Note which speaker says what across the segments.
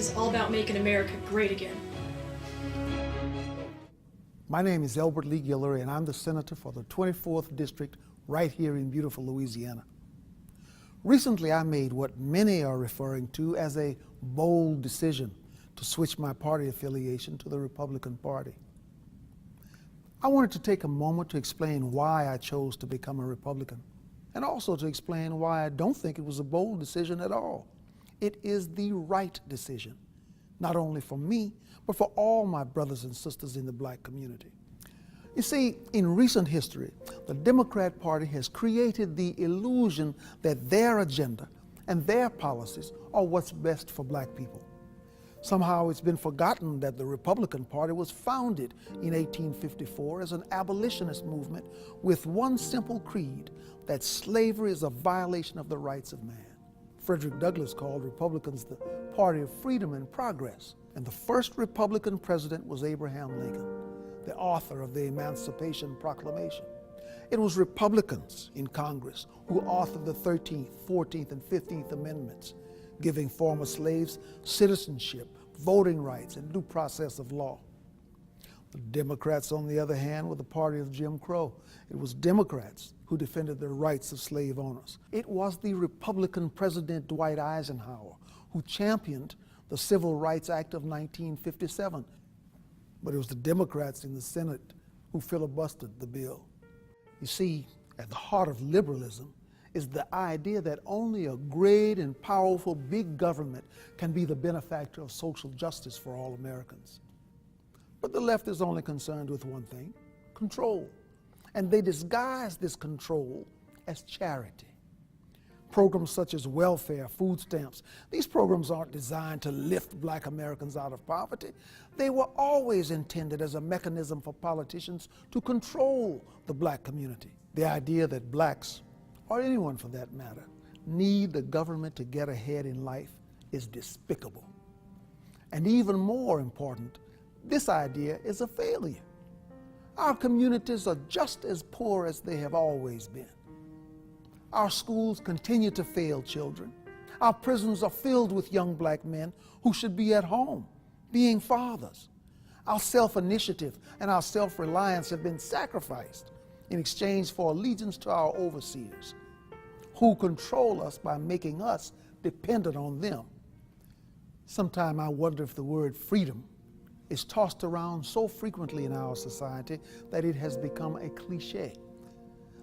Speaker 1: is all about making America great again.
Speaker 2: My name is Elbert Guillory, and I'm the senator for the 24th District right here in beautiful Louisiana. Recently, I made what many are referring to as a bold decision to switch my party affiliation to the Republican Party. I wanted to take a moment to explain why I chose to become a Republican, and also to explain why I don't think it was a bold decision at all. It is the right decision, not only for me, but for all my brothers and sisters in the black community. You see, in recent history, the Democrat Party has created the illusion that their agenda and their policies are what's best for black people. Somehow it's been forgotten that the Republican Party was founded in 1854 as an abolitionist movement with one simple creed, that slavery is a violation of the rights of man. Frederick Douglass called Republicans the party of freedom and progress, and the first Republican president was Abraham Lincoln, the author of the Emancipation Proclamation. It was Republicans in Congress who authored the 13th, 14th, and 15th Amendments, giving former slaves citizenship, voting rights, and due process of law. The Democrats, on the other hand, were the party of Jim Crow. It was Democrats who defended the rights of slave owners. It was the Republican President Dwight Eisenhower who championed the Civil Rights Act of 1957. But it was the Democrats in the Senate who filibustered the bill. You see, at the heart of liberalism is the idea that only a great and powerful big government can be the benefactor of social justice for all Americans. But the left is only concerned with one thing: control. And they disguise this control as charity. Programs such as welfare, food stamps, these programs aren't designed to lift black Americans out of poverty. They were always intended as a mechanism for politicians to control the black community. The idea that blacks, or anyone for that matter, need the government to get ahead in life is despicable. And even more important, this idea is a failure. Our communities are just as poor as they have always been. Our schools continue to fail children. Our prisons are filled with young black men who should be at home, being fathers. Our self-initiative and our self-reliance have been sacrificed in exchange for allegiance to our overseers, who control us by making us dependent on them. Sometimes I wonder if the word freedom is tossed around so frequently in our society that it has become a cliche.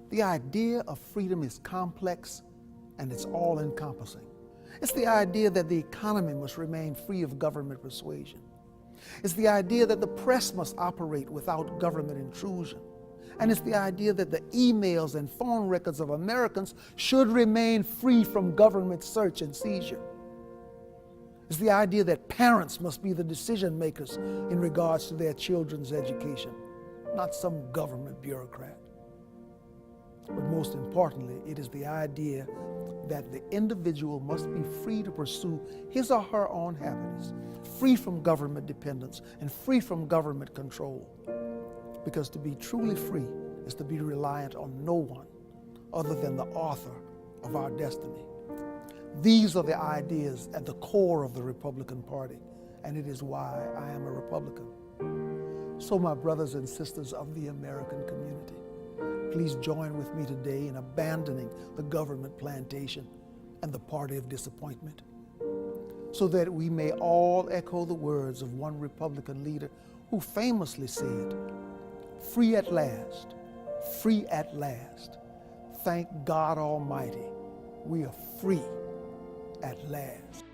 Speaker 2: The idea of freedom is complex and it's all-encompassing. It's the idea that the economy must remain free of government persuasion. It's the idea that the press must operate without government intrusion. And it's the idea that the emails and phone records of Americans should remain free from government search and seizure. It's the idea that parents must be the decision makers in regards to their children's education, not some government bureaucrat. But most importantly, it is the idea that the individual must be free to pursue his or her own happiness, free from government dependence and free from government control. Because to be truly free is to be reliant on no one other than the author of our destiny. These are the ideas at the core of the Republican Party, and it is why I am a Republican. So my brothers and sisters of the American community, please join with me today in abandoning the government plantation and the party of disappointment, so that we may all echo the words of one Republican leader who famously said, "Free at last, free at last. Thank God Almighty, we are free at last."